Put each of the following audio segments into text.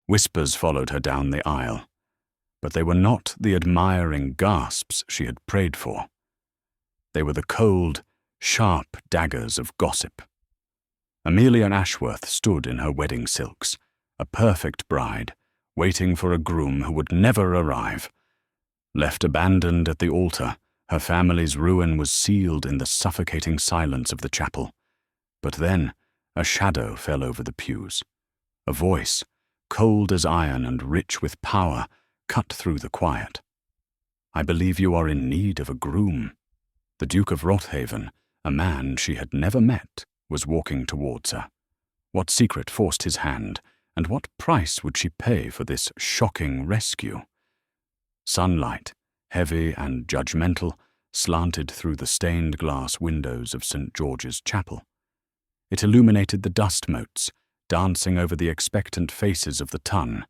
Whispers followed her down the aisle, but they were not the admiring gasps she had prayed for. They were the cold, sharp daggers of gossip. Amelia Ashworth stood in her wedding silks, a perfect bride, waiting for a groom who would never arrive. Left abandoned at the altar, her family's ruin was sealed in the suffocating silence of the chapel. But then a shadow fell over the pews. A voice, cold as iron and rich with power, cut through the quiet. "I believe you are in need of a groom." The Duke of Rothaven, a man she had never met, was walking towards her. What secret forced his hand, and what price would she pay for this shocking rescue? Sunlight, heavy and judgmental, slanted through the stained glass windows of St. George's Chapel. It illuminated the dust motes, dancing over the expectant faces of the ton,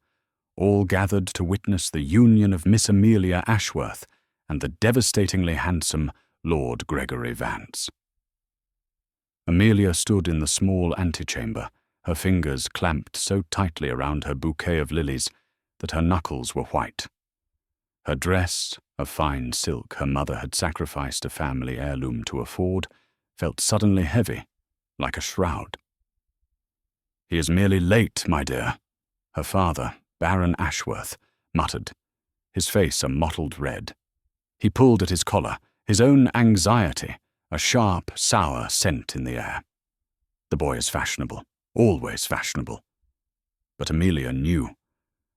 all gathered to witness the union of Miss Amelia Ashworth and the devastatingly handsome Lord Gregory Vance. Amelia stood in the small antechamber, her fingers clamped so tightly around her bouquet of lilies that her knuckles were white. Her dress, of fine silk her mother had sacrificed a family heirloom to afford, felt suddenly heavy, like a shroud. "He is merely late, my dear," her father, Baron Ashworth, muttered, his face a mottled red. He pulled at his collar, his own anxiety, a sharp, sour scent in the air. The boy is fashionable, always fashionable. But Amelia knew.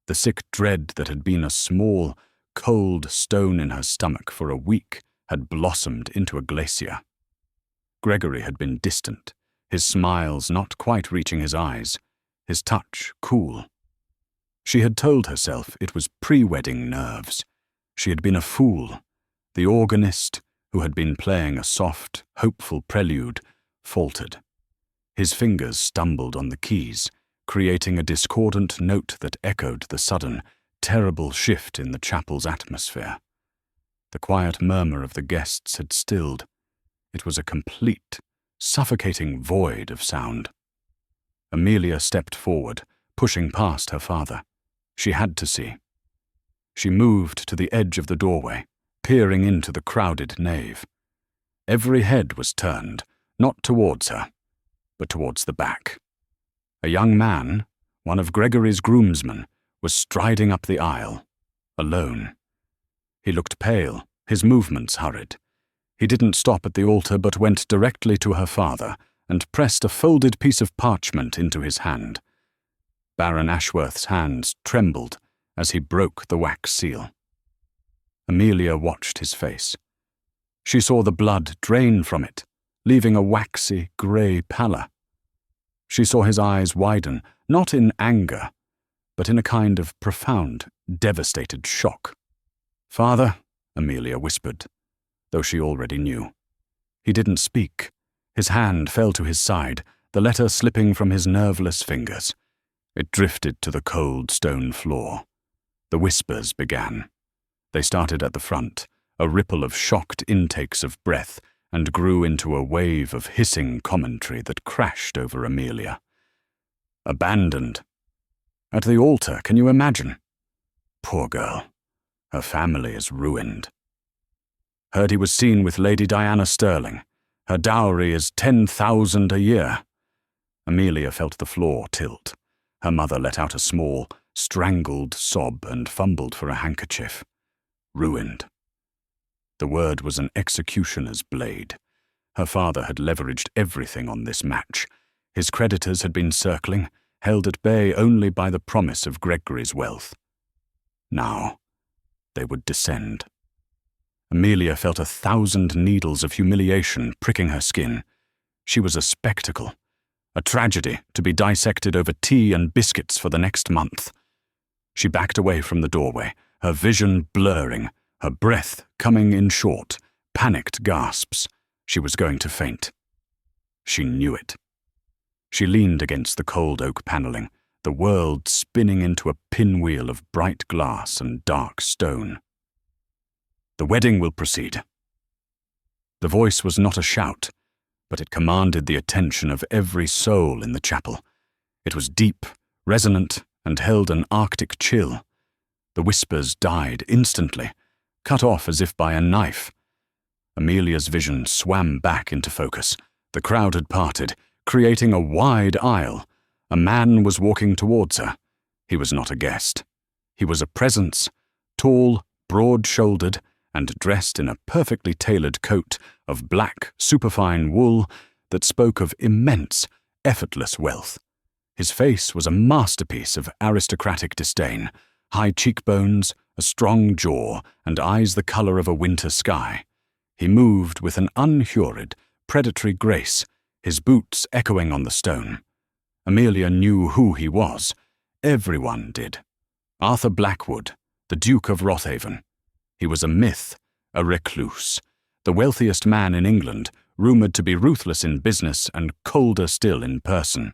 The sick dread that had been a small, cold stone in her stomach for a week had blossomed into a glacier. Gregory had been distant, his smiles not quite reaching his eyes, his touch cool. She had told herself it was pre-wedding nerves. She had been a fool. The organist, who had been playing a soft, hopeful prelude, faltered. His fingers stumbled on the keys, creating a discordant note that echoed the sudden, terrible shift in the chapel's atmosphere. The quiet murmur of the guests had stilled. It was a complete, suffocating void of sound. Amelia stepped forward, pushing past her father. She had to see. She moved to the edge of the doorway, peering into the crowded nave. Every head was turned, not towards her, but towards the back. A young man, one of Gregory's groomsmen, was striding up the aisle, alone. He looked pale, his movements hurried. He didn't stop at the altar but went directly to her father and pressed a folded piece of parchment into his hand. Baron Ashworth's hands trembled as he broke the wax seal. Amelia watched his face. She saw the blood drain from it, leaving a waxy, grey pallor. She saw his eyes widen, not in anger, but in a kind of profound, devastated shock. "Father," Amelia whispered, though she already knew. He didn't speak. His hand fell to his side, the letter slipping from his nerveless fingers. It drifted to the cold stone floor. The whispers began. They started at the front, a ripple of shocked intakes of breath, and grew into a wave of hissing commentary that crashed over Amelia. Abandoned. At the altar, can you imagine? Poor girl. Her family is ruined. Heard he was seen with Lady Diana Sterling. Her dowry is 10,000 a year. Amelia felt the floor tilt. Her mother let out a small, strangled sob and fumbled for a handkerchief. Ruined. The word was an executioner's blade. Her father had leveraged everything on this match. His creditors had been circling, held at bay only by the promise of Gregory's wealth. Now, they would descend. Amelia felt 1,000 needles of humiliation pricking her skin. She was a spectacle, a tragedy to be dissected over tea and biscuits for the next month. She backed away from the doorway, her vision blurring, her breath coming in short, panicked gasps. She was going to faint. She knew it. She leaned against the cold oak paneling, the world spinning into a pinwheel of bright glass and dark stone. The wedding will proceed. The voice was not a shout, but it commanded the attention of every soul in the chapel. It was deep, resonant, and held an arctic chill. The whispers died instantly, cut off as if by a knife. Amelia's vision swam back into focus. The crowd had parted, creating a wide aisle. A man was walking towards her. He was not a guest. He was a presence, tall, broad-shouldered, and dressed in a perfectly tailored coat of black, superfine wool that spoke of immense, effortless wealth. His face was a masterpiece of aristocratic disdain, high cheekbones, a strong jaw, and eyes the color of a winter sky. He moved with an unhurried, predatory grace, his boots echoing on the stone. Amelia knew who he was. Everyone did. Arthur Blackwood, the Duke of Rothaven. He was a myth, a recluse, the wealthiest man in England, rumoured to be ruthless in business and colder still in person.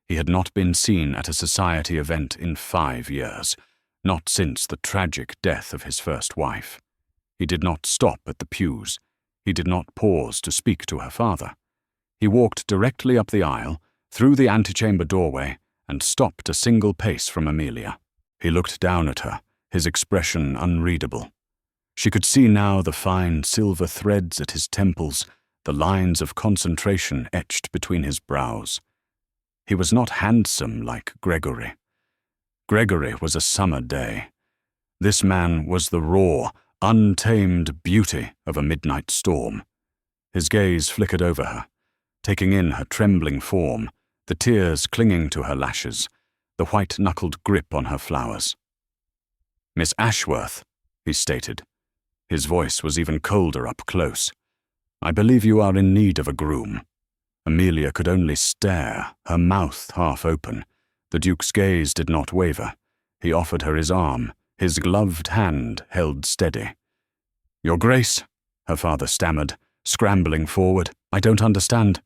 He had not been seen at a society event in 5 years, not since the tragic death of his first wife. He did not stop at the pews. He did not pause to speak to her father. He walked directly up the aisle, through the antechamber doorway, and stopped a single pace from Amelia. He looked down at her, his expression unreadable. She could see now the fine silver threads at his temples, the lines of concentration etched between his brows. He was not handsome like Gregory. Gregory was a summer day. This man was the raw, untamed beauty of a midnight storm. His gaze flickered over her, taking in her trembling form, the tears clinging to her lashes, the white-knuckled grip on her flowers. "Miss Ashworth," he stated. His voice was even colder up close. "I believe you are in need of a groom." Amelia could only stare, her mouth half open. The Duke's gaze did not waver. He offered her his arm, his gloved hand held steady. "Your Grace," her father stammered, scrambling forward, "I don't understand."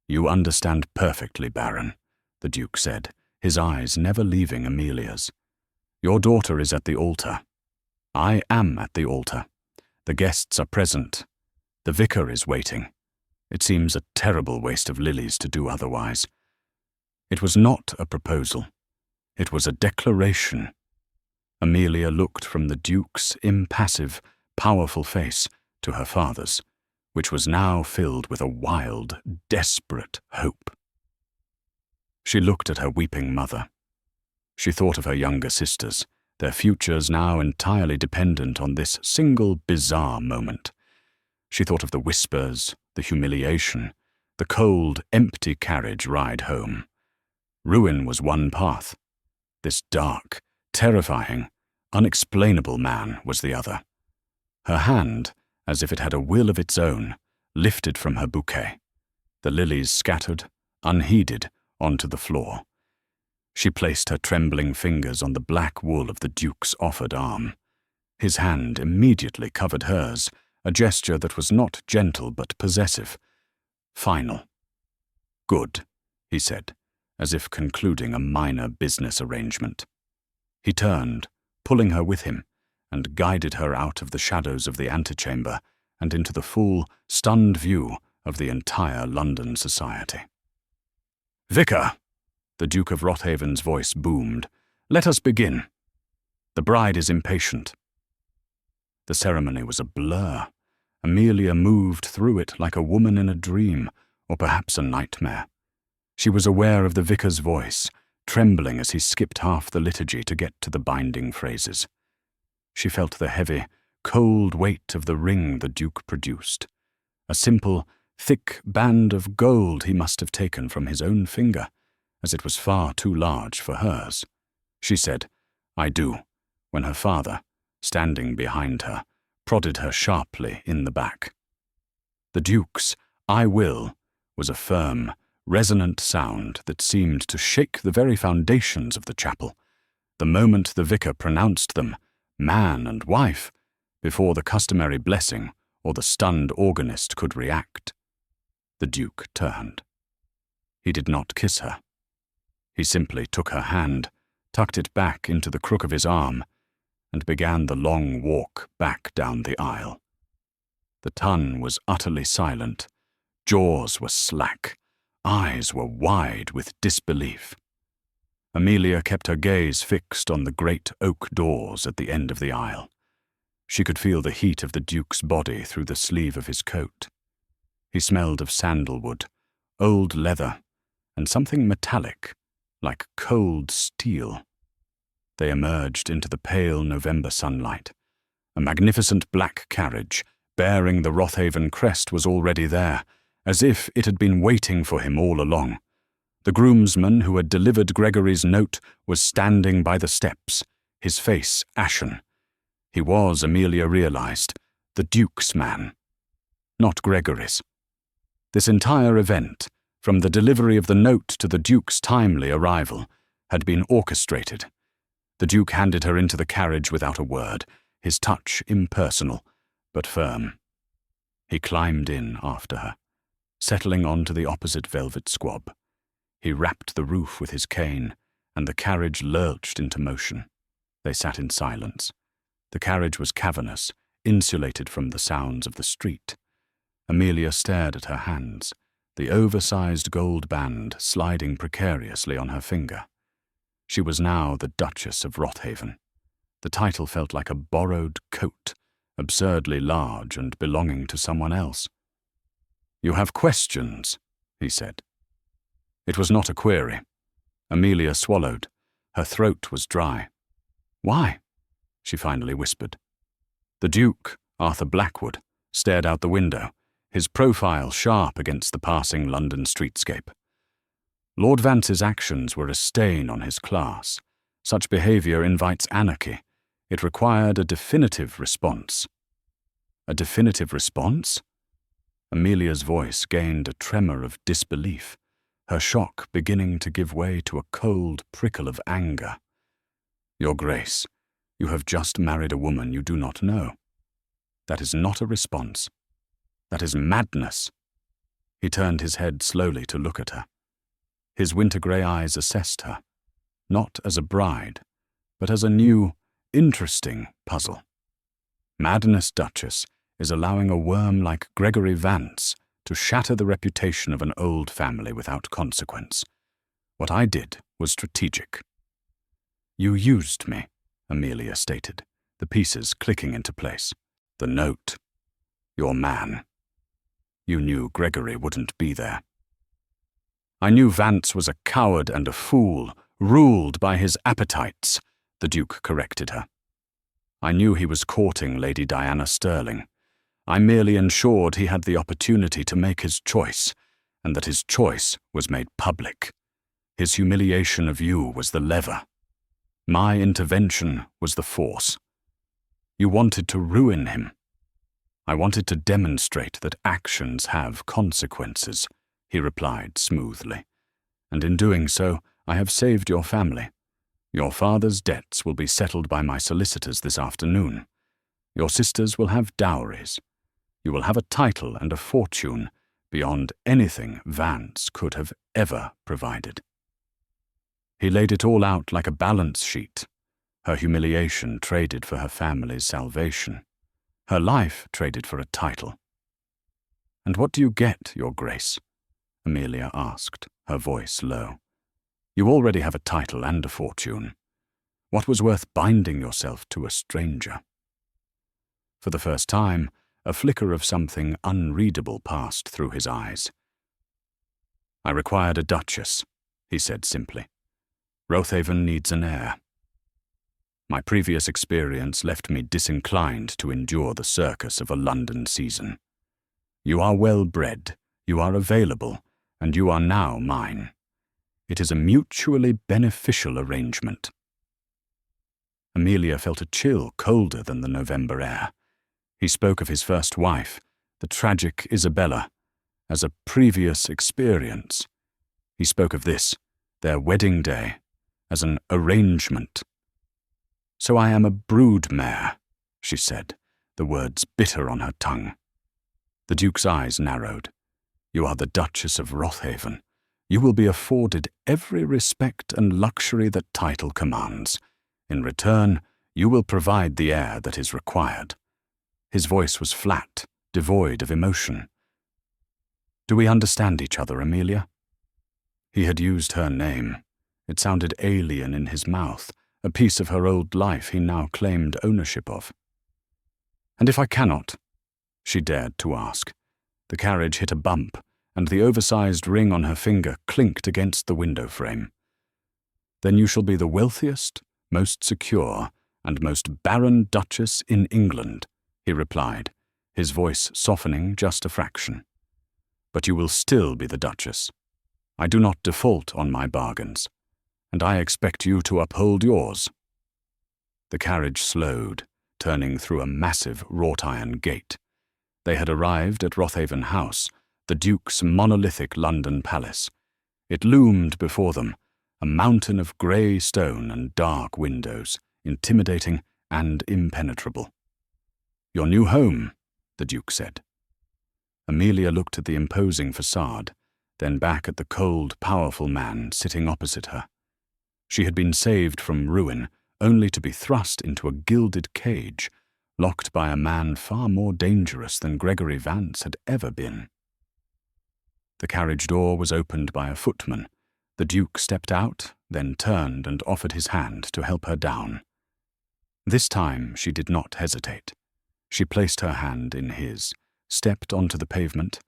"You understand perfectly, Baron," the Duke said, his eyes never leaving Amelia's. "Your daughter is at the altar. I am at the altar. The guests are present. The vicar is waiting. It seems a terrible waste of lilies to do otherwise." It was not a proposal. It was a declaration. Amelia looked from the Duke's impassive, powerful face to her father's, which was now filled with a wild, desperate hope. She looked at her weeping mother. She thought of her younger sisters, their futures now entirely dependent on this single bizarre moment. She thought of the whispers, the humiliation, the cold, empty carriage ride home. Ruin was one path. This dark, terrifying, unexplainable man was the other. Her hand, as if it had a will of its own, lifted from her bouquet. The lilies scattered, unheeded, onto the floor. She placed her trembling fingers on the black wool of the Duke's offered arm. His hand immediately covered hers, a gesture that was not gentle but possessive. Final. "Good," he said, as if concluding a minor business arrangement. He turned, pulling her with him, and guided her out of the shadows of the antechamber and into the full, stunned view of the entire London society. "Vicar," the Duke of Rothaven's voice boomed, "let us begin. The bride is impatient." The ceremony was a blur. Amelia moved through it like a woman in a dream, or perhaps a nightmare. She was aware of the vicar's voice, trembling as he skipped half the liturgy to get to the binding phrases. She felt the heavy, cold weight of the ring the Duke produced. A simple, thick band of gold he must have taken from his own finger, as it was far too large for hers. She said, "I do," when her father, standing behind her, prodded her sharply in the back. The Duke's "I will" was a firm, resonant sound that seemed to shake the very foundations of the chapel. The moment the vicar pronounced them, man and wife, before the customary blessing or the stunned organist could react. The Duke turned. He did not kiss her. He simply took her hand, tucked it back into the crook of his arm, and began the long walk back down the aisle. The tun was utterly silent. Jaws were slack. Eyes were wide with disbelief. Amelia kept her gaze fixed on the great oak doors at the end of the aisle. She could feel the heat of the Duke's body through the sleeve of his coat. He smelled of sandalwood, old leather, and something metallic, like cold steel. They emerged into the pale November sunlight. A magnificent black carriage, bearing the Rothaven crest, was already there, as if it had been waiting for him all along. The groomsman who had delivered Gregory's note was standing by the steps, his face ashen. He was, Amelia realized, the Duke's man, not Gregory's. This entire event, from the delivery of the note to the Duke's timely arrival, had been orchestrated. The Duke handed her into the carriage without a word, his touch impersonal, but firm. He climbed in after her, settling onto the opposite velvet squab. He rapped the roof with his cane, and the carriage lurched into motion. They sat in silence. The carriage was cavernous, insulated from the sounds of the street. Amelia stared at her hands, the oversized gold band sliding precariously on her finger. She was now the Duchess of Rothaven. The title felt like a borrowed coat, absurdly large and belonging to someone else. "You have questions," he said. It was not a query. Amelia swallowed. Her throat was dry. "Why?" she finally whispered. The Duke, Arthur Blackwood, stared out the window, his profile sharp against the passing London streetscape. Lord Vance's actions were a stain on his class. Such behaviour invites anarchy. It required a definitive response. A definitive response? Amelia's voice gained a tremor of disbelief, her shock beginning to give way to a cold prickle of anger. "Your Grace, you have just married a woman you do not know. That is not a response. That is madness." He turned his head slowly to look at her. His winter-grey eyes assessed her, not as a bride, but as a new, interesting puzzle. Madness, Duchess, is allowing a worm like Gregory Vance to shatter the reputation of an old family without consequence. What I did was strategic. "You used me," Amelia stated, the pieces clicking into place. "The note. Your man. You knew Gregory wouldn't be there." "I knew Vance was a coward and a fool, ruled by his appetites," the Duke corrected her. "I knew he was courting Lady Diana Sterling. I merely ensured he had the opportunity to make his choice, and that his choice was made public. His humiliation of you was the lever. My intervention was the force. You wanted to ruin him. I wanted to demonstrate that actions have consequences," he replied smoothly. "And in doing so, I have saved your family. Your father's debts will be settled by my solicitors this afternoon. Your sisters will have dowries. You will have a title and a fortune beyond anything Vance could have ever provided." He laid it all out like a balance sheet. Her humiliation traded for her family's salvation. Her life traded for a title. "And what do you get, Your Grace?" Amelia asked, her voice low. "You already have a title and a fortune. What was worth binding yourself to a stranger?" For the first time, a flicker of something unreadable passed through his eyes. "I required a duchess," he said simply. "Rothaven needs an heir. My previous experience left me disinclined to endure the circus of a London season. You are well bred, you are available, and you are now mine. It is a mutually beneficial arrangement." Amelia felt a chill colder than the November air. He spoke of his first wife, the tragic Isabella, as a previous experience. He spoke of this, their wedding day, as an arrangement. "So I am a broodmare," she said, the words bitter on her tongue. The Duke's eyes narrowed. "You are the Duchess of Rothaven. You will be afforded every respect and luxury that title commands. In return, you will provide the heir that is required." His voice was flat, devoid of emotion. "Do we understand each other, Amelia?" He had used her name. It sounded alien in his mouth, a piece of her old life he now claimed ownership of. "And if I cannot?" she dared to ask. The carriage hit a bump, and the oversized ring on her finger clinked against the window frame. "Then you shall be the wealthiest, most secure, and most barren duchess in England," he replied, his voice softening just a fraction. "But you will still be the duchess. I do not default on my bargains, and I expect you to uphold yours." The carriage slowed, turning through a massive wrought-iron gate. They had arrived at Rothaven House, the Duke's monolithic London palace. It loomed before them, a mountain of grey stone and dark windows, intimidating and impenetrable. "Your new home," the Duke said. Amelia looked at the imposing facade, then back at the cold, powerful man sitting opposite her. She had been saved from ruin, only to be thrust into a gilded cage, locked by a man far more dangerous than Gregory Vance had ever been. The carriage door was opened by a footman. The Duke stepped out, then turned and offered his hand to help her down. This time she did not hesitate. She placed her hand in his, stepped onto the pavement,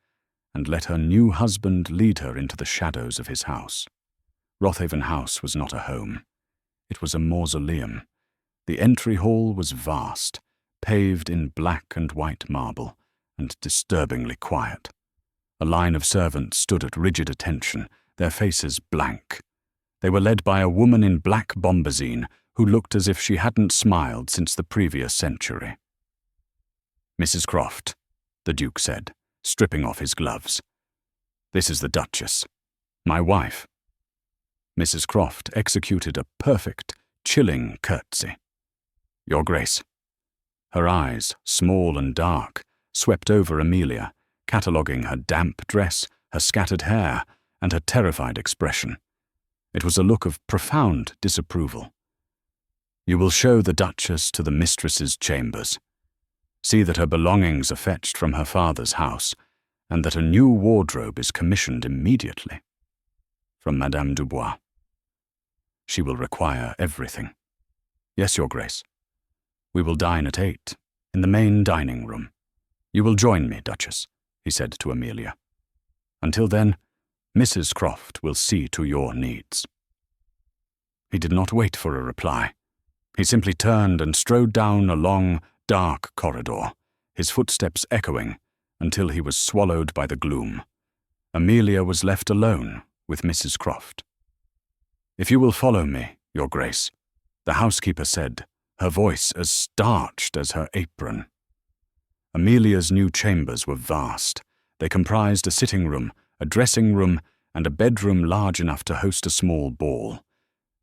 and let her new husband lead her into the shadows of his house. Rothaven House was not a home. It was a mausoleum. The entry hall was vast, paved in black and white marble, and disturbingly quiet. A line of servants stood at rigid attention, their faces blank. They were led by a woman in black bombazine who looked as if she hadn't smiled since the previous century. "Mrs. Croft," the Duke said, stripping off his gloves. "This is the Duchess, my wife." Mrs. Croft executed a perfect, chilling curtsy. "Your Grace." Her eyes, small and dark, swept over Amelia, cataloguing her damp dress, her scattered hair, and her terrified expression. It was a look of profound disapproval. "You will show the Duchess to the mistress's chambers. See that her belongings are fetched from her father's house, and that a new wardrobe is commissioned immediately. From Madame Dubois. She will require everything." "Yes, Your Grace. We will dine at 8, in the main dining room. You will join me, Duchess," he said to Amelia. "Until then, Mrs. Croft will see to your needs." He did not wait for a reply. He simply turned and strode down a long, dark corridor, his footsteps echoing, until he was swallowed by the gloom. Amelia was left alone with Mrs. Croft. "If you will follow me, Your Grace," the housekeeper said, her voice as starched as her apron. Amelia's new chambers were vast. They comprised a sitting room, a dressing room, and a bedroom large enough to host a small ball.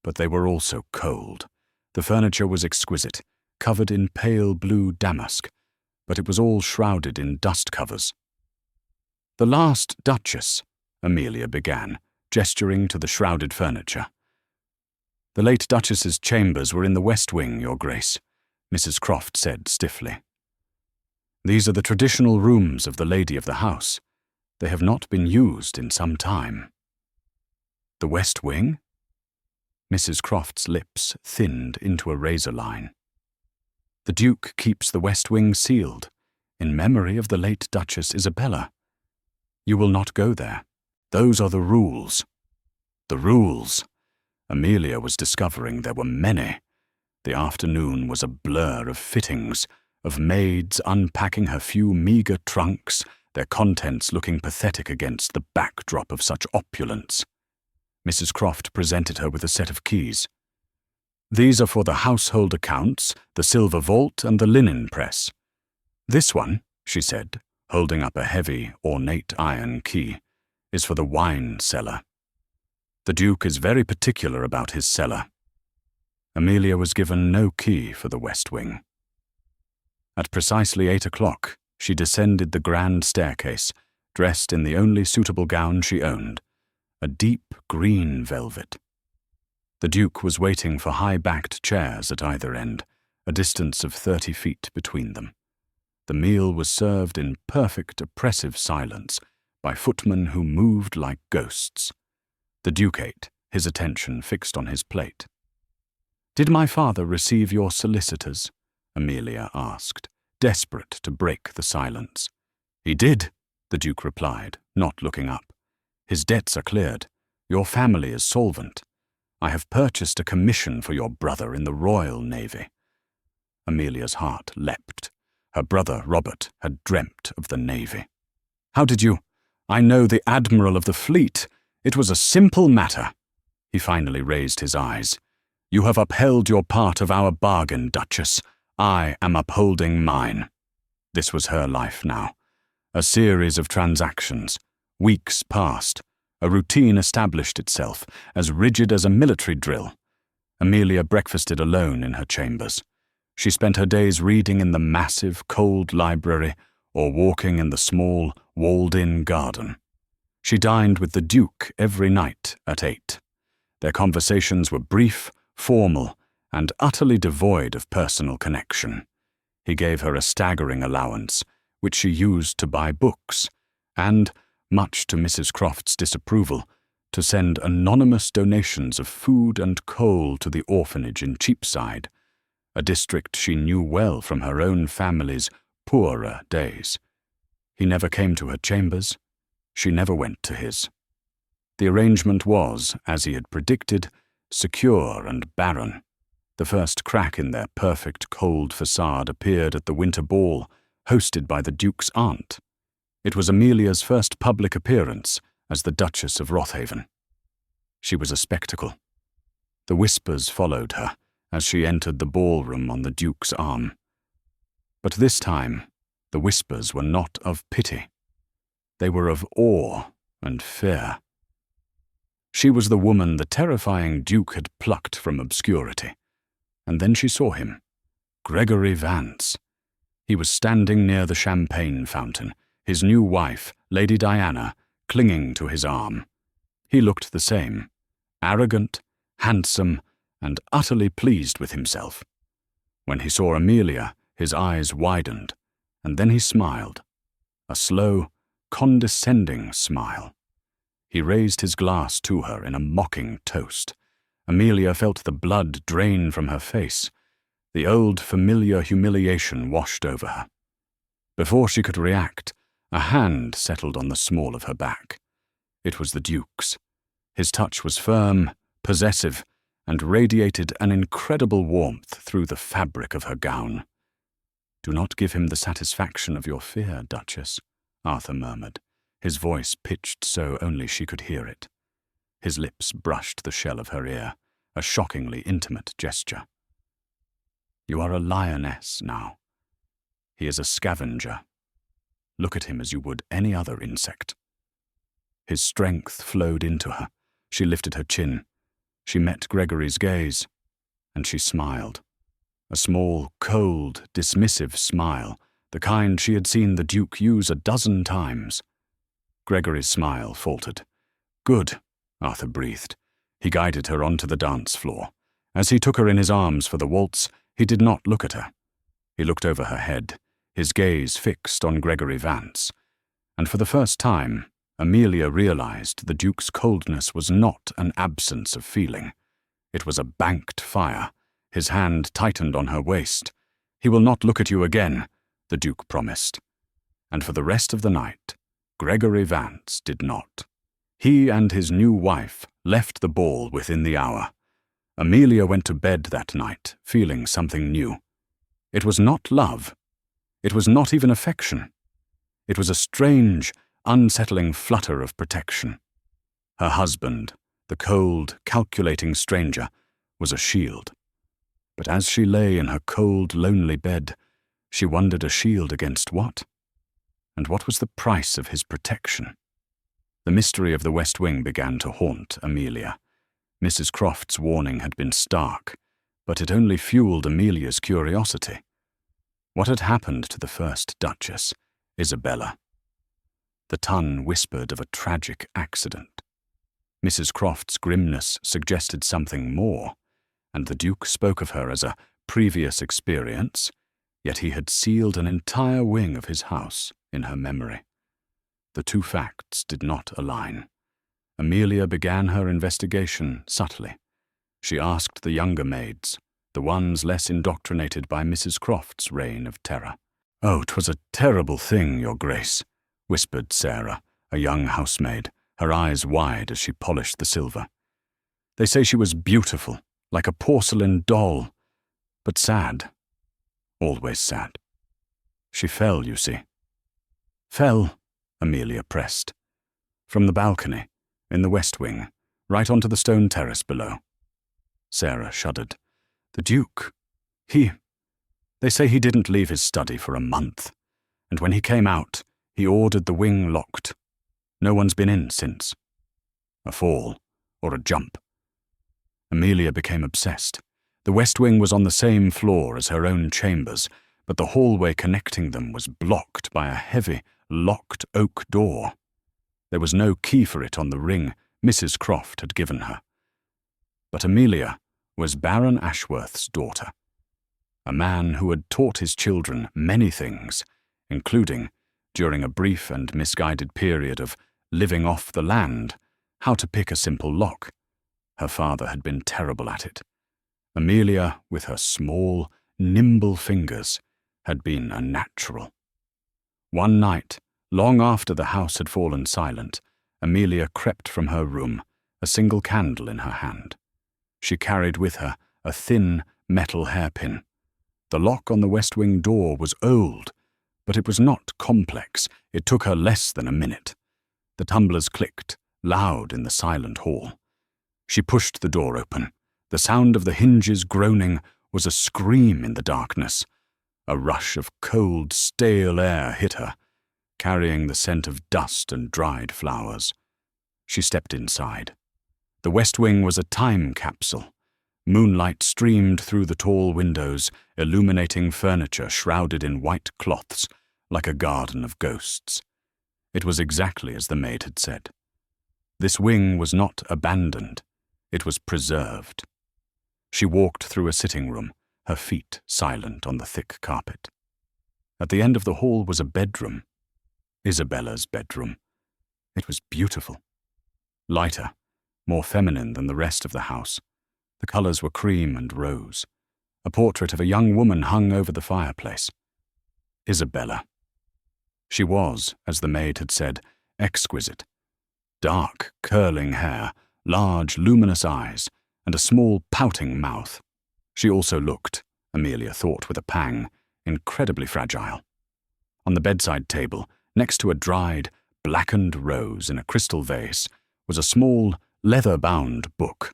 But they were also cold. The furniture was exquisite, covered in pale blue damask, but it was all shrouded in dust covers. "The last Duchess," Amelia began, gesturing to the shrouded furniture. "The late Duchess's chambers were in the West Wing, Your Grace," Mrs. Croft said stiffly. "These are the traditional rooms of the lady of the house. They have not been used in some time." "The West Wing?" Mrs. Croft's lips thinned into a razor line. "The Duke keeps the West Wing sealed, in memory of the late Duchess Isabella. You will not go there. Those are the rules." The rules! Amelia was discovering there were many. The afternoon was a blur of fittings, of maids unpacking her few meagre trunks, their contents looking pathetic against the backdrop of such opulence. Mrs. Croft presented her with a set of keys. "These are for the household accounts, the silver vault, and the linen press. This one," she said, holding up a heavy, ornate iron key, "is for the wine cellar. The Duke is very particular about his cellar." Amelia was given no key for the West Wing. At precisely 8 o'clock, she descended the grand staircase, dressed in the only suitable gown she owned, a deep green velvet. The Duke was waiting for high-backed chairs at either end, a distance of 30 feet between them. The meal was served in perfect, oppressive silence by footmen who moved like ghosts. The Duke ate, his attention fixed on his plate. "Did my father receive your solicitors?" Amelia asked, desperate to break the silence. "He did," the Duke replied, not looking up. "His debts are cleared. Your family is solvent. I have purchased a commission for your brother in the Royal Navy." Amelia's heart leapt. Her brother Robert had dreamt of the Navy. "How did you—" "I know the Admiral of the Fleet. It was a simple matter." He finally raised his eyes. "You have upheld your part of our bargain, Duchess. I am upholding mine." This was her life now. A series of transactions. Weeks passed. A routine established itself, as rigid as a military drill. Amelia breakfasted alone in her chambers. She spent her days reading in the massive, cold library or walking in the small, walled-in garden. She dined with the Duke every night at 8. Their conversations were brief, formal, and utterly devoid of personal connection. He gave her a staggering allowance, which she used to buy books, and, much to Mrs. Croft's disapproval, to send anonymous donations of food and coal to the orphanage in Cheapside, a district she knew well from her own family's poorer days. He never came to her chambers. She never went to his. The arrangement was, as he had predicted, secure and barren. The first crack in their perfect cold facade appeared at the winter ball, hosted by the Duke's aunt. It was Amelia's first public appearance as the Duchess of Rothaven. She was a spectacle. The whispers followed her as she entered the ballroom on the Duke's arm. But this time, the whispers were not of pity. They were of awe and fear. She was the woman the terrifying Duke had plucked from obscurity. And then she saw him, Gregory Vance. He was standing near the champagne fountain, his new wife, Lady Diana, clinging to his arm. He looked the same, arrogant, handsome, and utterly pleased with himself. When he saw Amelia, his eyes widened, and then he smiled, a slow, condescending smile. He raised his glass to her in a mocking toast. Amelia felt the blood drain from her face. The old familiar humiliation washed over her. Before she could react, a hand settled on the small of her back. It was the Duke's. His touch was firm, possessive, and radiated an incredible warmth through the fabric of her gown. "Do not give him the satisfaction of your fear, Duchess," Arthur murmured, his voice pitched so only she could hear it. His lips brushed the shell of her ear, a shockingly intimate gesture. "You are a lioness now. He is a scavenger. Look at him as you would any other insect." His strength flowed into her. She lifted her chin. She met Gregory's gaze, and she smiled. A small, cold, dismissive smile, the kind she had seen the Duke use a dozen times. Gregory's smile faltered. "Good," Arthur breathed. He guided her onto the dance floor. As he took her in his arms for the waltz, he did not look at her. He looked over her head, his gaze fixed on Gregory Vance. And for the first time, Amelia realized the Duke's coldness was not an absence of feeling. It was a banked fire. His hand tightened on her waist. "He will not look at you again," the Duke promised. And for the rest of the night, Gregory Vance did not. He and his new wife left the ball within the hour. Amelia went to bed that night, feeling something new. It was not love. It was not even affection. It was a strange, unsettling flutter of protection. Her husband, the cold, calculating stranger, was a shield. But as she lay in her cold, lonely bed, she wondered, a shield against what? And what was the price of his protection? The mystery of the West Wing began to haunt Amelia. Mrs. Croft's warning had been stark, but it only fueled Amelia's curiosity. What had happened to the first Duchess, Isabella? The Tun whispered of a tragic accident. Mrs. Croft's grimness suggested something more, and the Duke spoke of her as a previous experience, yet he had sealed an entire wing of his house in her memory. The two facts did not align. Amelia began her investigation subtly. She asked the younger maids, the ones less indoctrinated by Mrs. Croft's reign of terror. "Oh, 'twas a terrible thing, Your Grace," whispered Sarah, a young housemaid, her eyes wide as she polished the silver. "They say she was beautiful, like a porcelain doll, but sad. Always sad. She fell, you see." "Fell," Amelia pressed. "From the balcony, in the west wing, right onto the stone terrace below." Sarah shuddered. "The Duke, they say he didn't leave his study for a month, and when he came out, he ordered the wing locked. No one's been in since. A fall, or a jump." Amelia became obsessed. The west wing was on the same floor as her own chambers, but the hallway connecting them was blocked by a heavy, locked oak door. There was no key for it on the ring Mrs. Croft had given her. But Amelia was Baron Ashworth's daughter, a man who had taught his children many things, including, during a brief and misguided period of living off the land, how to pick a simple lock. Her father had been terrible at it. Amelia, with her small, nimble fingers, had been a natural. One night, long after the house had fallen silent, Amelia crept from her room, a single candle in her hand. She carried with her a thin metal hairpin. The lock on the west wing door was old, but it was not complex. It took her less than a minute. The tumblers clicked, loud in the silent hall. She pushed the door open. The sound of the hinges groaning was a scream in the darkness. A rush of cold, stale air hit her, carrying the scent of dust and dried flowers. She stepped inside. The west wing was a time capsule. Moonlight streamed through the tall windows, illuminating furniture shrouded in white cloths, like a garden of ghosts. It was exactly as the maid had said. This wing was not abandoned. It was preserved. She walked through a sitting room, her feet silent on the thick carpet. At the end of the hall was a bedroom. Isabella's bedroom. It was beautiful. Lighter, more feminine than the rest of the house. The colors were cream and rose. A portrait of a young woman hung over the fireplace. Isabella. She was, as the maid had said, exquisite. Dark, curling hair, large, luminous eyes, and a small, pouting mouth. She also looked, Amelia thought with a pang, incredibly fragile. On the bedside table, next to a dried, blackened rose in a crystal vase, was a small, leather-bound book.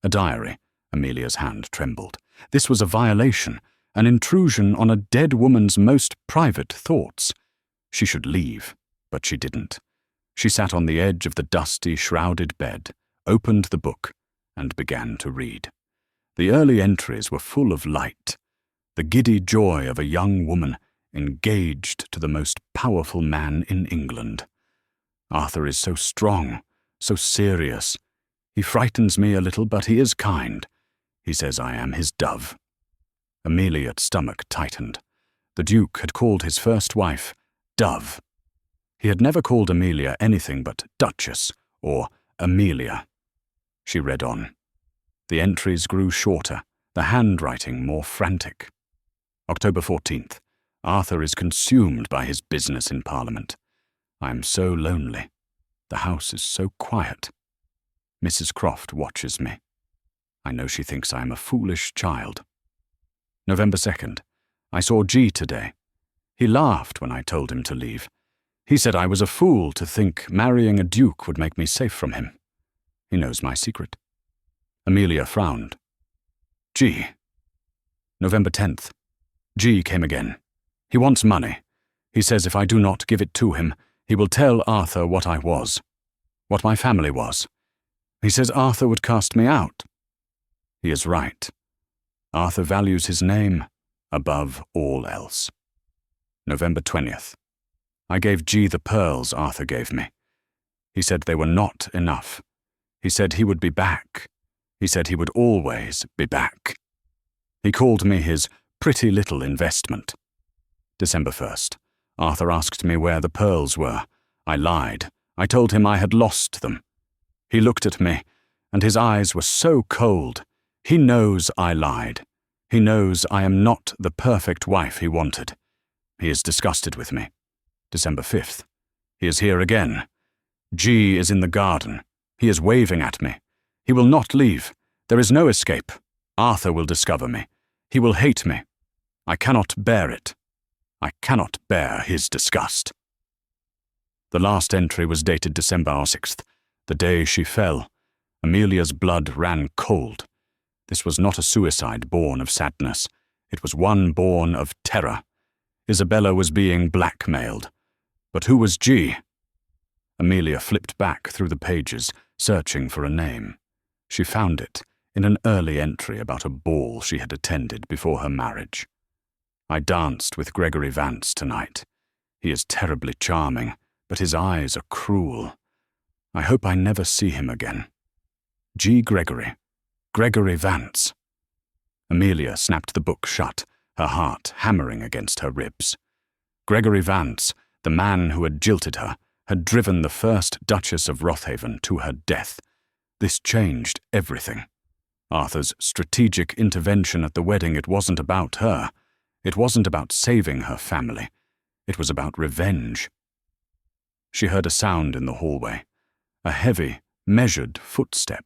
A diary. Amelia's hand trembled. This was a violation, an intrusion on a dead woman's most private thoughts. She should leave, but she didn't. She sat on the edge of the dusty, shrouded bed, opened the book, and began to read. The early entries were full of light, the giddy joy of a young woman engaged to the most powerful man in England. "Arthur is so strong, so serious. He frightens me a little, but he is kind. He says I am his dove." Amelia's stomach tightened. The Duke had called his first wife Dove. He had never called Amelia anything but Duchess or Amelia. She read on. The entries grew shorter, the handwriting more frantic. October 14th. Arthur is consumed by his business in Parliament. I am so lonely. The house is so quiet. Mrs. Croft watches me. I know she thinks I am a foolish child. November 2nd. I saw G today. He laughed when I told him to leave. He said I was a fool to think marrying a duke would make me safe from him. He knows my secret. Amelia frowned. G. November 10th. G came again. He wants money. He says if I do not give it to him, he will tell Arthur what I was, what my family was. He says Arthur would cast me out. He is right. Arthur values his name above all else. November 20th. I gave G the pearls Arthur gave me. He said they were not enough. He said he would be back. He said he would always be back. He called me his pretty little investment. December 1st. Arthur asked me where the pearls were. I lied. I told him I had lost them. He looked at me, and his eyes were so cold. He knows I lied. He knows I am not the perfect wife he wanted. He is disgusted with me. December 5th. He is here again. G is in the garden. He is waving at me. He will not leave. There is no escape. Arthur will discover me. He will hate me. I cannot bear it. I cannot bear his disgust. The last entry was dated December 6th, the day she fell. Amelia's blood ran cold. This was not a suicide born of sadness. It was one born of terror. Isabella was being blackmailed. But who was G? Amelia flipped back through the pages, searching for a name. She found it in an early entry about a ball she had attended before her marriage. I danced with Gregory Vance tonight. He is terribly charming, but his eyes are cruel. I hope I never see him again. G. Gregory. Gregory Vance. Amelia snapped the book shut, her heart hammering against her ribs. Gregory Vance, the man who had jilted her, had driven the first Duchess of Rothaven to her death. This changed everything. Arthur's strategic intervention at the wedding, it wasn't about her. It wasn't about saving her family. It was about revenge. She heard a sound in the hallway, a heavy, measured footstep.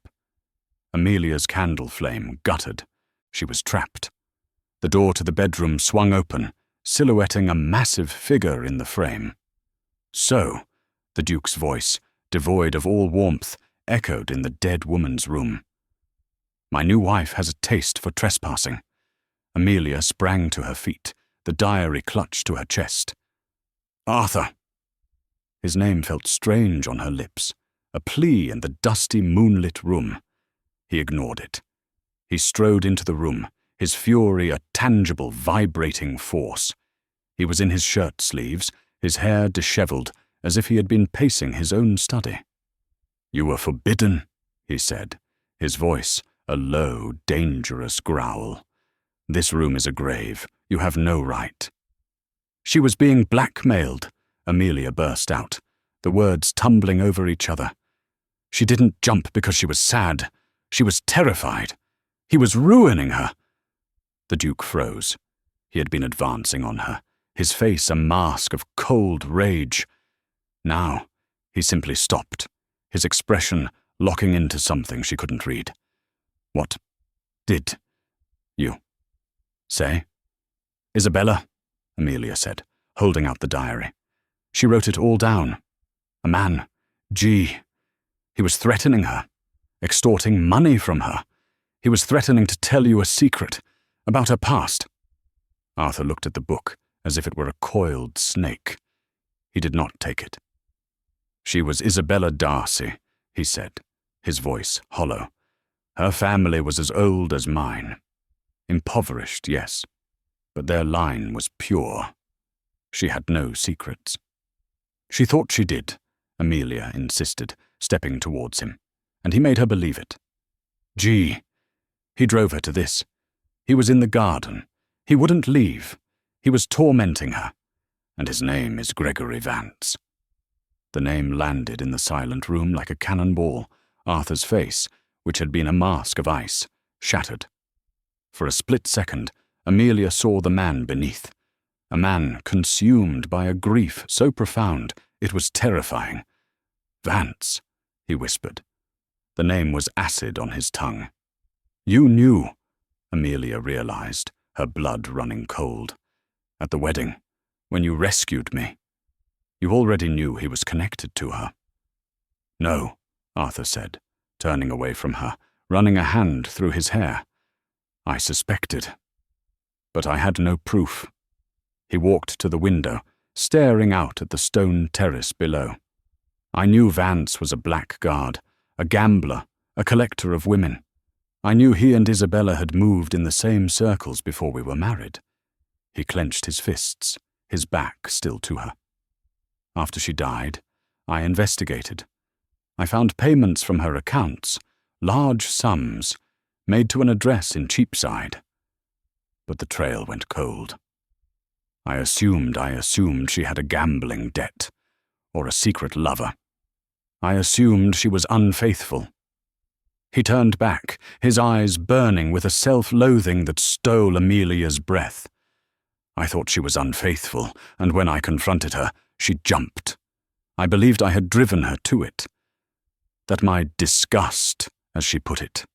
Amelia's candle flame guttered. She was trapped. The door to the bedroom swung open, silhouetting a massive figure in the frame. So, the Duke's voice, devoid of all warmth, echoed in the dead woman's room. My new wife has a taste for trespassing. Amelia sprang to her feet, the diary clutched to her chest. Arthur! His name felt strange on her lips, a plea in the dusty moonlit room. He ignored it. He strode into the room, his fury a tangible, vibrating force. He was in his shirt sleeves, his hair disheveled, as if he had been pacing his own study. You were forbidden, he said, his voice a low, dangerous growl. This room is a grave. You have no right. She was being blackmailed, Amelia burst out, the words tumbling over each other. She didn't jump because she was sad. She was terrified. He was ruining her. The Duke froze. He had been advancing on her, his face a mask of cold rage. Now, he simply stopped, his expression locking into something she couldn't read. What did you say? Isabella, Amelia said, holding out the diary. She wrote it all down. A man, G. He was threatening her, extorting money from her. He was threatening to tell you a secret about her past. Arthur looked at the book as if it were a coiled snake. He did not take it. She was Isabella Darcy, he said, his voice hollow. Her family was as old as mine. Impoverished, yes, but their line was pure. She had no secrets. She thought she did, Amelia insisted, stepping towards him, and he made her believe it. Gee, he drove her to this. He was in the garden. He wouldn't leave. He was tormenting her. And his name is Gregory Vance. The name landed in the silent room like a cannonball. Arthur's face, which had been a mask of ice, shattered. For a split second, Amelia saw the man beneath. A man consumed by a grief so profound it was terrifying. Vance, he whispered. The name was acid on his tongue. You knew, Amelia realized, her blood running cold. At the wedding, when you rescued me. You already knew he was connected to her. No, Arthur said, turning away from her, running a hand through his hair. I suspected. But I had no proof. He walked to the window, staring out at the stone terrace below. I knew Vance was a blackguard, a gambler, a collector of women. I knew he and Isabella had moved in the same circles before we were married. He clenched his fists, his back still to her. After she died, I investigated. I found payments from her accounts, large sums, made to an address in Cheapside. But the trail went cold. I assumed she had a gambling debt, or a secret lover. I assumed she was unfaithful. He turned back, his eyes burning with a self-loathing that stole Amelia's breath. I thought she was unfaithful, and when I confronted her, she jumped. I believed I had driven her to it. That my disgust, as she put it.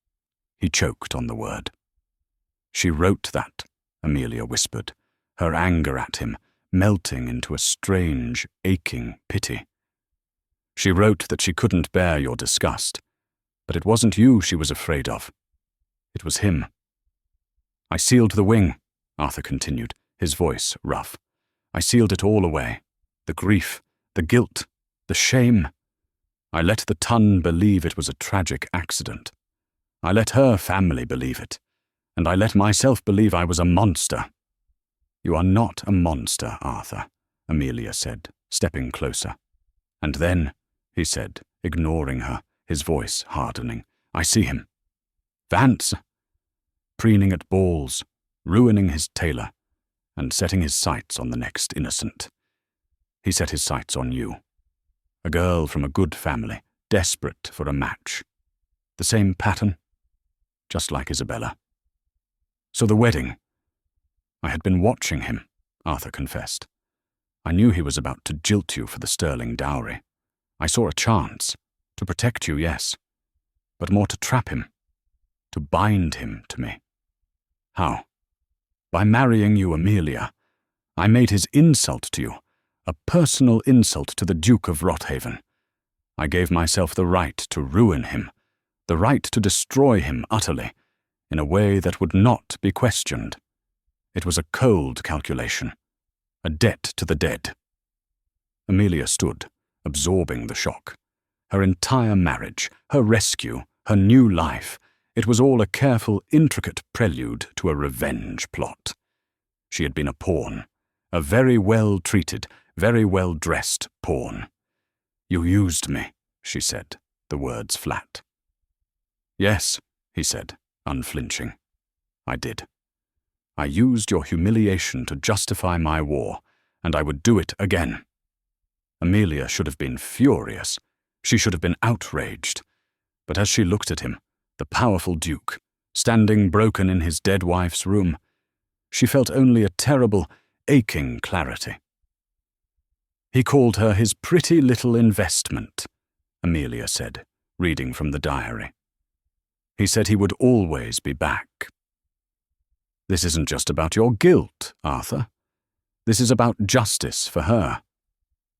He choked on the word. She wrote that, Amelia whispered, her anger at him melting into a strange, aching pity. She wrote that she couldn't bear your disgust, but it wasn't you she was afraid of. It was him. I sealed the wing, Arthur continued, his voice rough. I sealed it all away. The grief, the guilt, the shame. I let the ton believe it was a tragic accident. I let her family believe it, and I let myself believe I was a monster. You are not a monster, Arthur, Amelia said, stepping closer. And then, he said, ignoring her, his voice hardening, I see him. Vance, preening at balls, ruining his tailor, and setting his sights on the next innocent. He set his sights on you. A girl from a good family, desperate for a match. The same pattern, just like Isabella. So the wedding. I had been watching him, Arthur confessed. I knew he was about to jilt you for the sterling dowry. I saw a chance. To protect you, yes. But more to trap him. To bind him to me. How? By marrying you, Amelia. I made his insult to you a personal insult to the Duke of Rothaven. I gave myself the right to ruin him, the right to destroy him utterly, in a way that would not be questioned. It was a cold calculation, a debt to the dead. Amelia stood, absorbing the shock. Her entire marriage, her rescue, her new life, it was all a careful, intricate prelude to a revenge plot. She had been a pawn, a very well-treated, very well-dressed pawn. You used me, she said, the words flat. Yes, he said, unflinching. I did. I used your humiliation to justify my war, and I would do it again. Amelia should have been furious. She should have been outraged. But as she looked at him, the powerful Duke, standing broken in his dead wife's room, she felt only a terrible, aching clarity. He called her his pretty little investment, Amelia said, reading from the diary. He said he would always be back. This isn't just about your guilt, Arthur. This is about justice for her.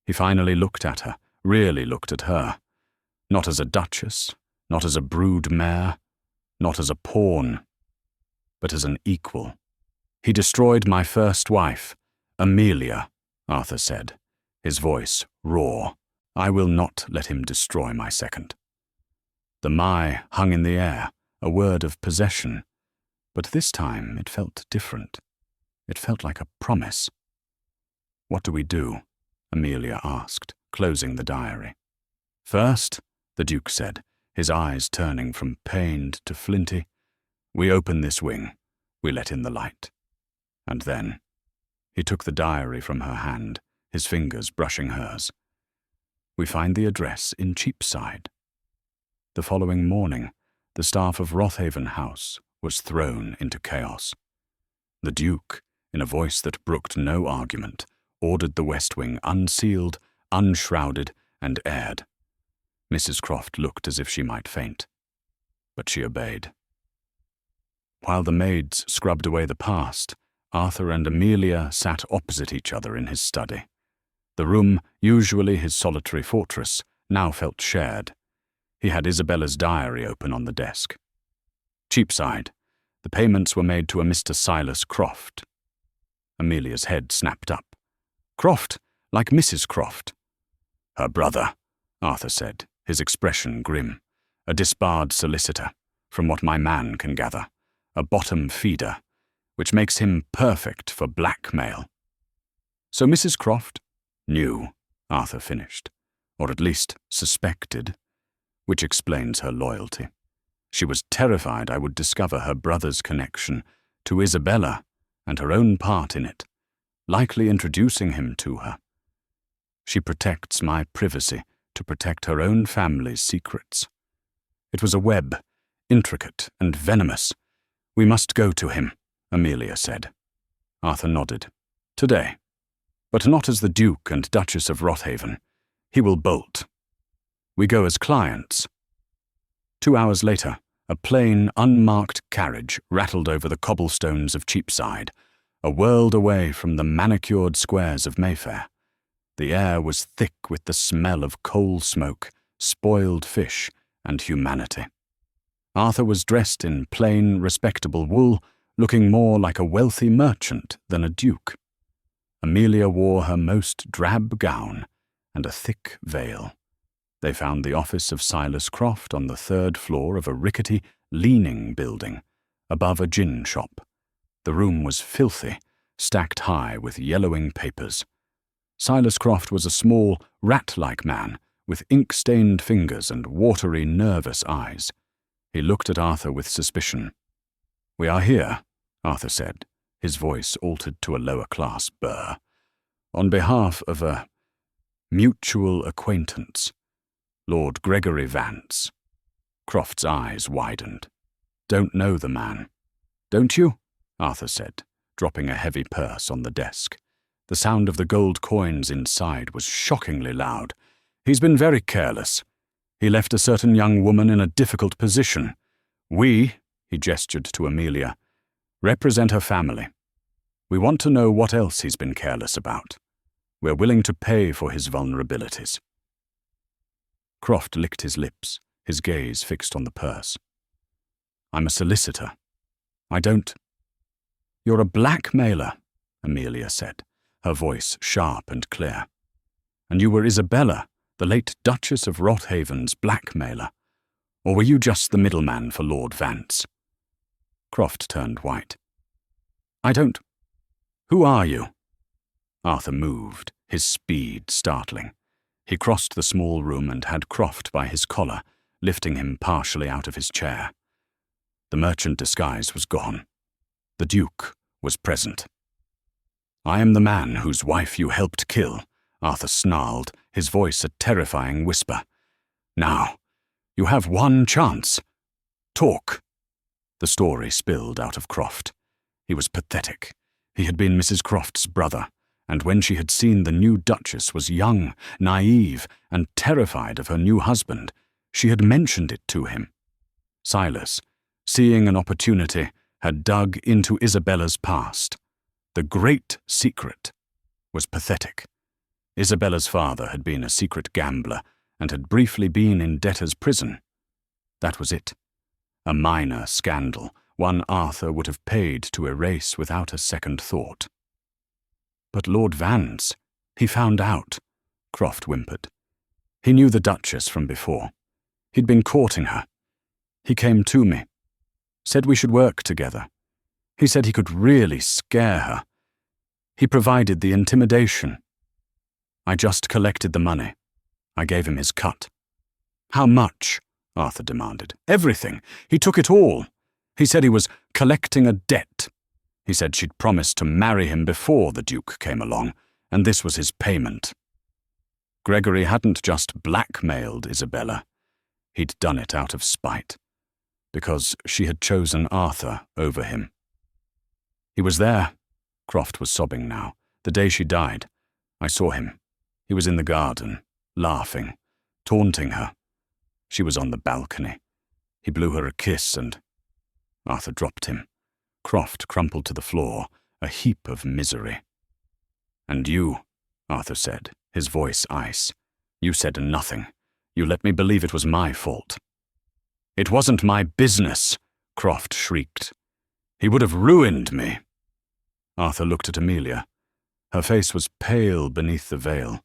He finally looked at her, really looked at her. Not as a duchess, not as a brood mare, not as a pawn, but as an equal. He destroyed my first wife, Amelia, Arthur said, his voice raw. I will not let him destroy my second. The "my" hung in the air, a word of possession. But this time it felt different. It felt like a promise. What do we do? Amelia asked, closing the diary. First, the Duke said, his eyes turning from pained to flinty, we open this wing, we let in the light. And then, he took the diary from her hand, his fingers brushing hers. We find the address in Cheapside. The following morning, the staff of Rothaven House was thrown into chaos. The Duke, in a voice that brooked no argument, ordered the West Wing unsealed, unshrouded, and aired. Mrs. Croft looked as if she might faint, but she obeyed. While the maids scrubbed away the past, Arthur and Amelia sat opposite each other in his study. The room, usually his solitary fortress, now felt shared. He had Isabella's diary open on the desk. Cheapside. The payments were made to a Mr. Silas Croft. Amelia's head snapped up. Croft, like Mrs. Croft. Her brother, Arthur said, his expression grim. A disbarred solicitor, from what my man can gather. A bottom feeder, which makes him perfect for blackmail. So Mrs. Croft knew, Arthur finished, or at least suspected, which explains her loyalty. She was terrified I would discover her brother's connection to Isabella and her own part in it, likely introducing him to her. She protects my privacy to protect her own family's secrets. It was a web, intricate and venomous. "We must go to him," Amelia said. Arthur nodded. "Today. But not as the Duke and Duchess of Rothaven. He will bolt. We go as clients." 2 hours later, a plain, unmarked carriage rattled over the cobblestones of Cheapside, a world away from the manicured squares of Mayfair. The air was thick with the smell of coal smoke, spoiled fish, and humanity. Arthur was dressed in plain, respectable wool, looking more like a wealthy merchant than a duke. Amelia wore her most drab gown and a thick veil. They found the office of Silas Croft on the 3rd floor of a rickety, leaning building, above a gin shop. The room was filthy, stacked high with yellowing papers. Silas Croft was a small, rat-like man with ink-stained fingers and watery, nervous eyes. He looked at Arthur with suspicion. "We are here," Arthur said, his voice altered to a lower-class burr, "on behalf of a mutual acquaintance, Lord Gregory Vance." Croft's eyes widened. "Don't know the man." "Don't you?" Arthur said, dropping a heavy purse on the desk. The sound of the gold coins inside was shockingly loud. "He's been very careless. He left a certain young woman in a difficult position. We," he gestured to Amelia, "represent her family. We want to know what else he's been careless about. We're willing to pay for his vulnerabilities." Croft licked his lips, his gaze fixed on the purse. "I'm a solicitor. I don't—" "You're a blackmailer," Amelia said, her voice sharp and clear. "And you were Isabella, the late Duchess of Rothaven's blackmailer. Or were you just the middleman for Lord Vance?" Croft turned white. "I don't— Who are you?" Arthur moved, his speed startling. He crossed the small room and had Croft by his collar, lifting him partially out of his chair. The merchant disguise was gone. The Duke was present. "I am the man whose wife you helped kill," Arthur snarled, his voice a terrifying whisper. "Now, you have one chance. Talk." The story spilled out of Croft. He was pathetic. He had been Mrs. Croft's brother, and when she had seen the new Duchess was young, naive, and terrified of her new husband, she had mentioned it to him. Silas, seeing an opportunity, had dug into Isabella's past. The great secret was pathetic. Isabella's father had been a secret gambler and had briefly been in debtor's prison. That was it. A minor scandal, one Arthur would have paid to erase without a second thought. "But Lord Vance, he found out," Croft whimpered. "He knew the Duchess from before. He'd been courting her. He came to me, said we should work together. He said he could really scare her. He provided the intimidation. I just collected the money. I gave him his cut." "How much?" Arthur demanded. "Everything. He took it all. He said he was collecting a debt. He said she'd promised to marry him before the Duke came along, and this was his payment." Gregory hadn't just blackmailed Isabella. He'd done it out of spite, because she had chosen Arthur over him. "He was there," Croft was sobbing now, "the day she died. I saw him. He was in the garden, laughing, taunting her. She was on the balcony. He blew her a kiss and—" Arthur dropped him. Croft crumpled to the floor, a heap of misery. "And you," Arthur said, his voice ice. "You said nothing. You let me believe it was my fault." "It wasn't my business," Croft shrieked. "He would have ruined me." Arthur looked at Amelia. Her face was pale beneath the veil,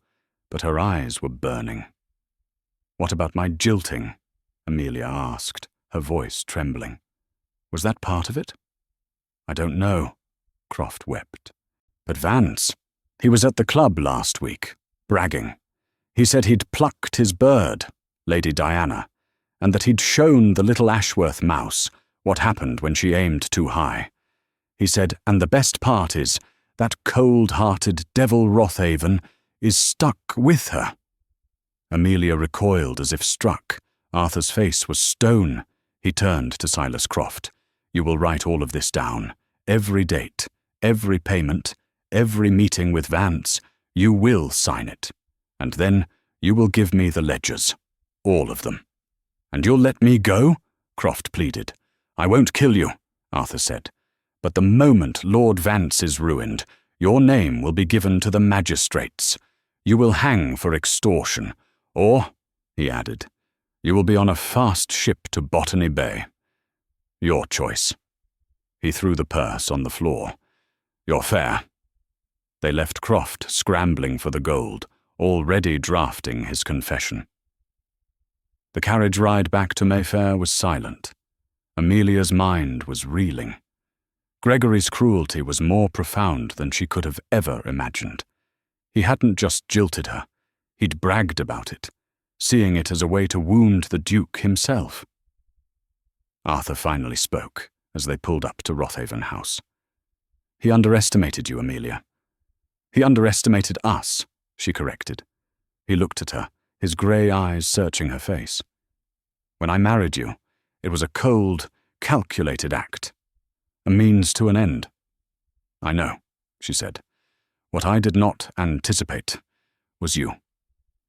but her eyes were burning. "What about my jilting?" Amelia asked, her voice trembling. "Was that part of it?" "I don't know," Croft wept. "But Vance, he was at the club last week, bragging. He said he'd plucked his bird, Lady Diana, and that he'd shown the little Ashworth mouse what happened when she aimed too high. He said, and the best part is, that cold-hearted devil Rothaven is stuck with her." Amelia recoiled as if struck. Arthur's face was stone. He turned to Silas Croft. "You will write all of this down. Every date, every payment, every meeting with Vance. You will sign it. And then you will give me the ledgers. All of them." "And you'll let me go?" Croft pleaded. "I won't kill you," Arthur said. "But the moment Lord Vance is ruined, your name will be given to the magistrates. You will hang for extortion. Or," he added, "you will be on a fast ship to Botany Bay. Your choice." He threw the purse on the floor. "Your fare." They left Croft scrambling for the gold, already drafting his confession. The carriage ride back to Mayfair was silent. Amelia's mind was reeling. Gregory's cruelty was more profound than she could have ever imagined. He hadn't just jilted her, he'd bragged about it, seeing it as a way to wound the Duke himself. Arthur finally spoke as they pulled up to Rothaven House. "He underestimated you, Amelia." "He underestimated us," she corrected. He looked at her, his grey eyes searching her face. "When I married you, it was a cold, calculated act. A means to an end." "I know," she said. "What I did not anticipate was you."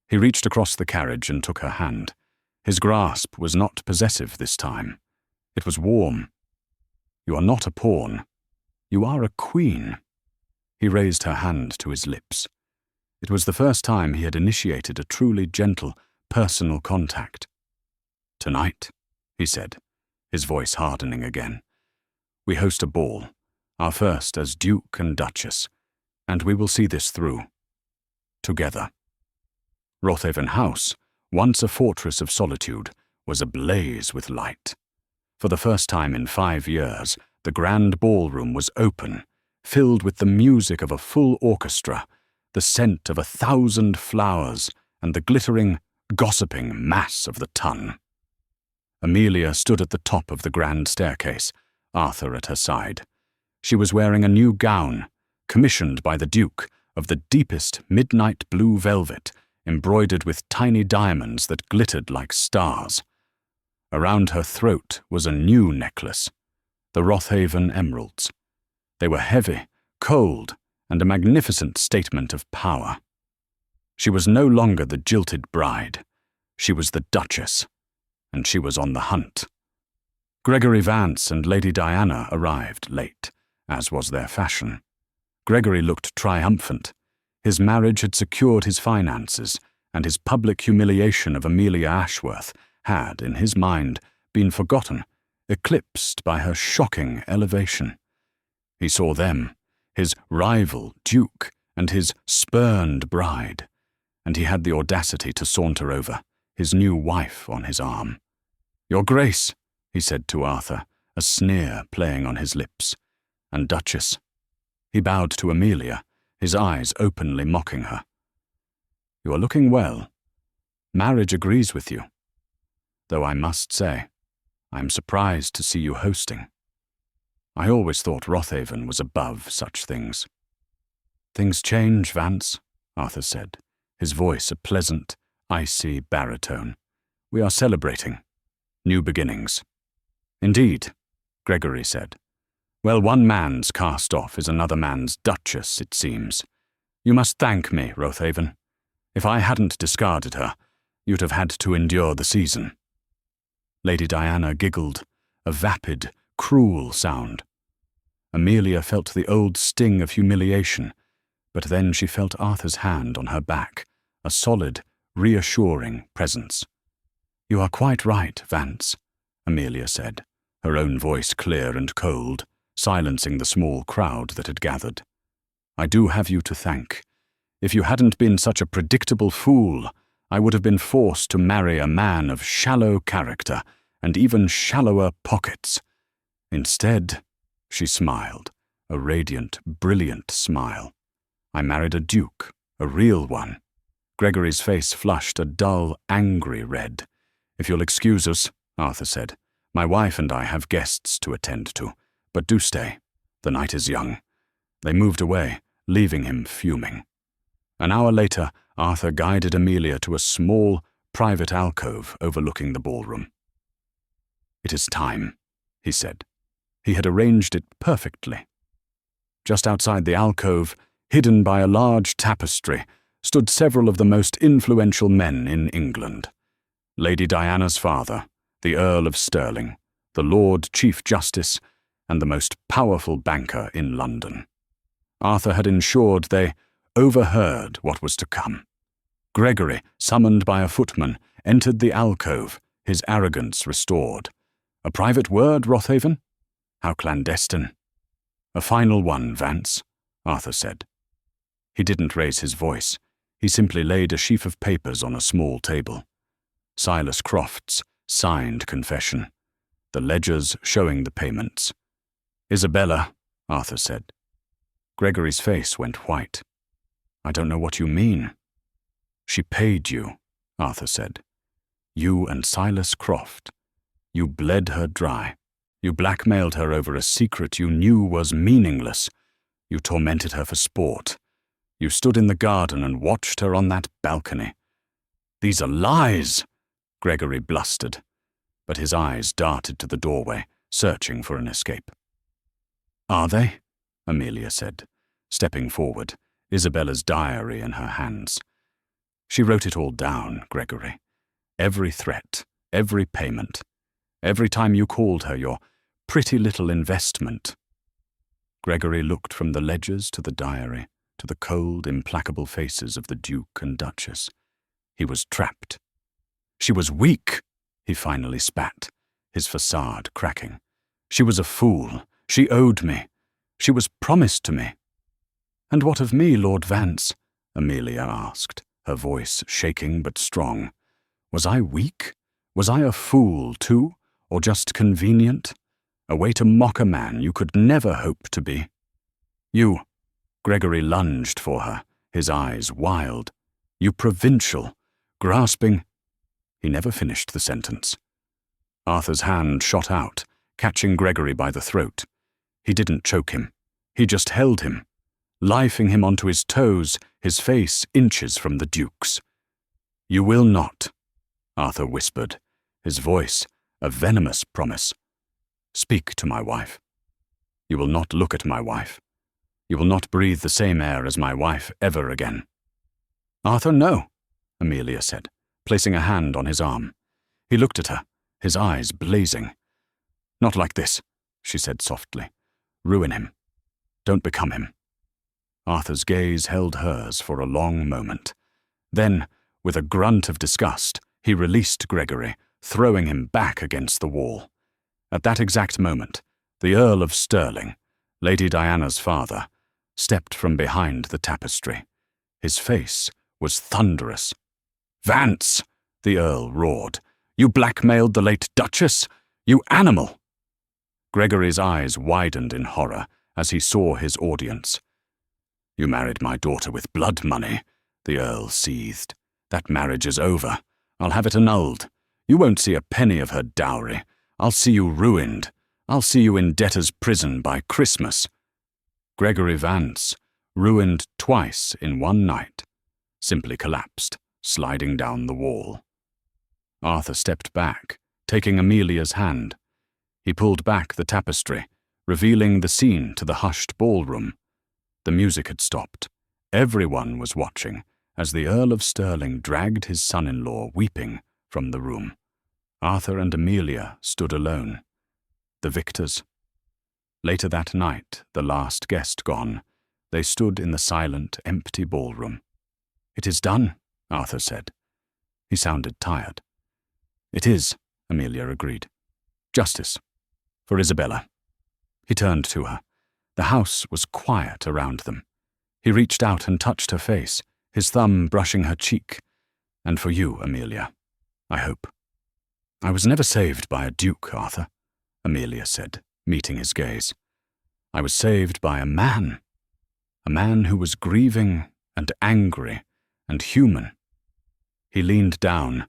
He reached across the carriage and took her hand. His grasp was not possessive this time. It was warm. "You are not a pawn. You are a queen." He raised her hand to his lips. It was the first time he had initiated a truly gentle, personal contact. "Tonight," he said, his voice hardening again, "we host a ball, our first as Duke and Duchess, and we will see this through. Together." Rothaven House, once a fortress of solitude, was ablaze with light. For the first time in 5 years, the grand ballroom was open, filled with the music of a full orchestra, the scent of 1,000 flowers, and the glittering, gossiping mass of the Tun. Amelia stood at the top of the grand staircase, Arthur at her side. She was wearing a new gown, commissioned by the Duke, of the deepest midnight blue velvet, embroidered with tiny diamonds that glittered like stars. Around her throat was a new necklace, the Rothaven emeralds. They were heavy, cold, and a magnificent statement of power. She was no longer the jilted bride. She was the Duchess, and she was on the hunt. Gregory Vance and Lady Diana arrived late, as was their fashion. Gregory looked triumphant. His marriage had secured his finances, and his public humiliation of Amelia Ashworth had, in his mind, been forgotten, eclipsed by her shocking elevation. He saw them, his rival Duke and his spurned bride, and he had the audacity to saunter over, his new wife on his arm. "Your Grace," he said to Arthur, a sneer playing on his lips, "and Duchess." He bowed to Amelia, his eyes openly mocking her. "You are looking well. Marriage agrees with you. Though I must say, I am surprised to see you hosting. I always thought Rothaven was above such things." "Things change, Vance," Arthur said, his voice a pleasant, icy baritone. "We are celebrating. New beginnings." "Indeed," Gregory said. "Well, one man's cast off is another man's Duchess, it seems. You must thank me, Rothaven. If I hadn't discarded her, you'd have had to endure the season." Lady Diana giggled, a vapid, cruel sound. Amelia felt the old sting of humiliation, but then she felt Arthur's hand on her back, a solid, reassuring presence. "You are quite right, Vance," Amelia said, her own voice clear and cold, silencing the small crowd that had gathered. "I do have you to thank. If you hadn't been such a predictable fool, I would have been forced to marry a man of shallow character and even shallower pockets. Instead," she smiled, a radiant, brilliant smile, "I married a duke, a real one." Gregory's face flushed a dull, angry red. "If you'll excuse us," Arthur said, "my wife and I have guests to attend to, but do stay. The night is young." They moved away, leaving him fuming. An hour later, Arthur guided Amelia to a small, private alcove overlooking the ballroom. "It is time," he said. He had arranged it perfectly. Just outside the alcove, hidden by a large tapestry, stood several of the most influential men in England. Lady Diana's father, the Earl of Stirling, the Lord Chief Justice, and the most powerful banker in London. Arthur had ensured they overheard what was to come. Gregory, summoned by a footman, entered the alcove, his arrogance restored. "A private word, Rothaven? How clandestine." "A final one, Vance," Arthur said. He didn't raise his voice. He simply laid a sheaf of papers on a small table. Silas Croft's signed confession, the ledgers showing the payments. "Isabella," Arthur said. Gregory's face went white. "I don't know what you mean." "She paid you," Arthur said. "You and Silas Croft. You bled her dry. You blackmailed her over a secret you knew was meaningless. You tormented her for sport. You stood in the garden and watched her on that balcony." "These are lies," Gregory blustered, but his eyes darted to the doorway, searching for an escape. "Are they?" Amelia said, stepping forward, Isabella's diary in her hands. "She wrote it all down, Gregory. Every threat, every payment, every time you called her your pretty little investment." Gregory looked from the ledgers to the diary, to the cold, implacable faces of the Duke and Duchess. He was trapped. "She was weak," he finally spat, his facade cracking. "She was a fool. She owed me. She was promised to me." "And what of me, Lord Vance?" Amelia asked, her voice shaking but strong. "Was I weak? Was I a fool, too, or just convenient? A way to mock a man you could never hope to be?" "You," Gregory lunged for her, his eyes wild. "You provincial, grasping—" He never finished the sentence. Arthur's hand shot out, catching Gregory by the throat. He didn't choke him. He just held him, lifing him onto his toes, his face inches from the Duke's. "You will not," Arthur whispered, his voice a venomous promise. "Speak to my wife. You will not look at my wife. You will not breathe the same air as my wife ever again." "Arthur, no," Amelia said, placing a hand on his arm. He looked at her, his eyes blazing. "Not like this," she said softly. "Ruin him. Don't become him." Arthur's gaze held hers for a long moment. Then, with a grunt of disgust, he released Gregory, throwing him back against the wall. At that exact moment, the Earl of Stirling, Lady Diana's father, stepped from behind the tapestry. His face was thunderous. "Vance!" the Earl roared. "You blackmailed the late Duchess? You animal!" Gregory's eyes widened in horror as he saw his audience. "You married my daughter with blood money," the Earl seethed. "That marriage is over. I'll have it annulled. You won't see a penny of her dowry. I'll see you ruined. I'll see you in debtor's prison by Christmas." Gregory Vance, ruined twice in one night, simply collapsed, sliding down the wall. Arthur stepped back, taking Amelia's hand. He pulled back the tapestry, revealing the scene to the hushed ballroom. The music had stopped. Everyone was watching as the Earl of Stirling dragged his son-in-law weeping from the room. Arthur and Amelia stood alone. The victors. Later that night, the last guest gone, they stood in the silent, empty ballroom. "It is done," Arthur said. He sounded tired. "It is," Amelia agreed. "Justice. For Isabella." He turned to her. The house was quiet around them. He reached out and touched her face, his thumb brushing her cheek. "And for you, Amelia, I hope." "I was never saved by a duke, Arthur," Amelia said, meeting his gaze. "I was saved by a man who was grieving and angry and human." He leaned down,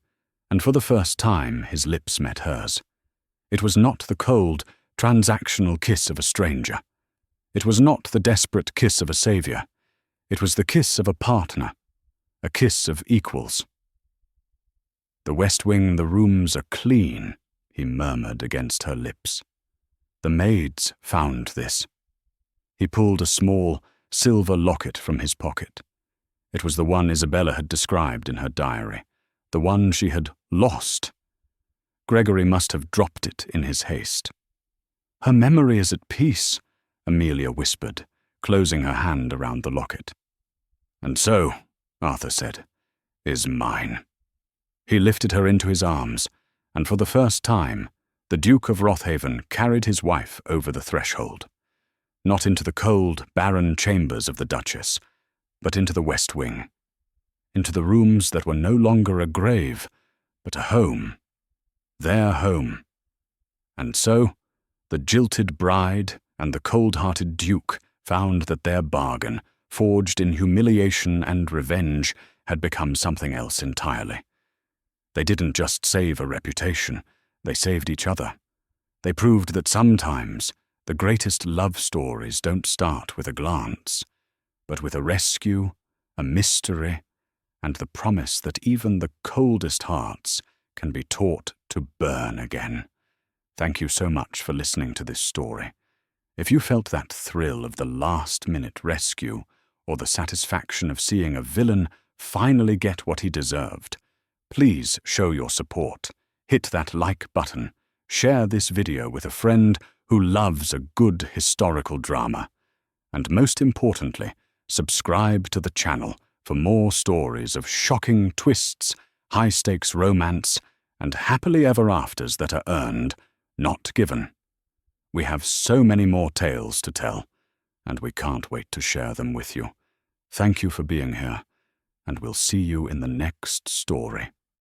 and for the first time his lips met hers. It was not the cold, transactional kiss of a stranger. It was not the desperate kiss of a savior. It was the kiss of a partner, a kiss of equals. "The West Wing, the rooms are clean," he murmured against her lips. "The maids found this." He pulled a small, silver locket from his pocket. It was the one Isabella had described in her diary, the one she had lost. Gregory must have dropped it in his haste. "Her memory is at peace," Amelia whispered, closing her hand around the locket. "And so," Arthur said, "is mine." He lifted her into his arms, and for the first time, the Duke of Rothaven carried his wife over the threshold. Not into the cold, barren chambers of the Duchess, but into the West Wing. Into the rooms that were no longer a grave, but a home. Their home. And so, the jilted bride and the cold-hearted Duke found that their bargain, forged in humiliation and revenge, had become something else entirely. They didn't just save a reputation, they saved each other. They proved that sometimes the greatest love stories don't start with a glance, but with a rescue, a mystery, and the promise that even the coldest hearts can be taught to burn again. Thank you so much for listening to this story. If you felt that thrill of the last-minute rescue, or the satisfaction of seeing a villain finally get what he deserved, please show your support. Hit that like button. Share this video with a friend who loves a good historical drama. And most importantly, subscribe to the channel for more stories of shocking twists, high-stakes romance, and happily ever afters that are earned, not given. We have so many more tales to tell, and we can't wait to share them with you. Thank you for being here, and we'll see you in the next story.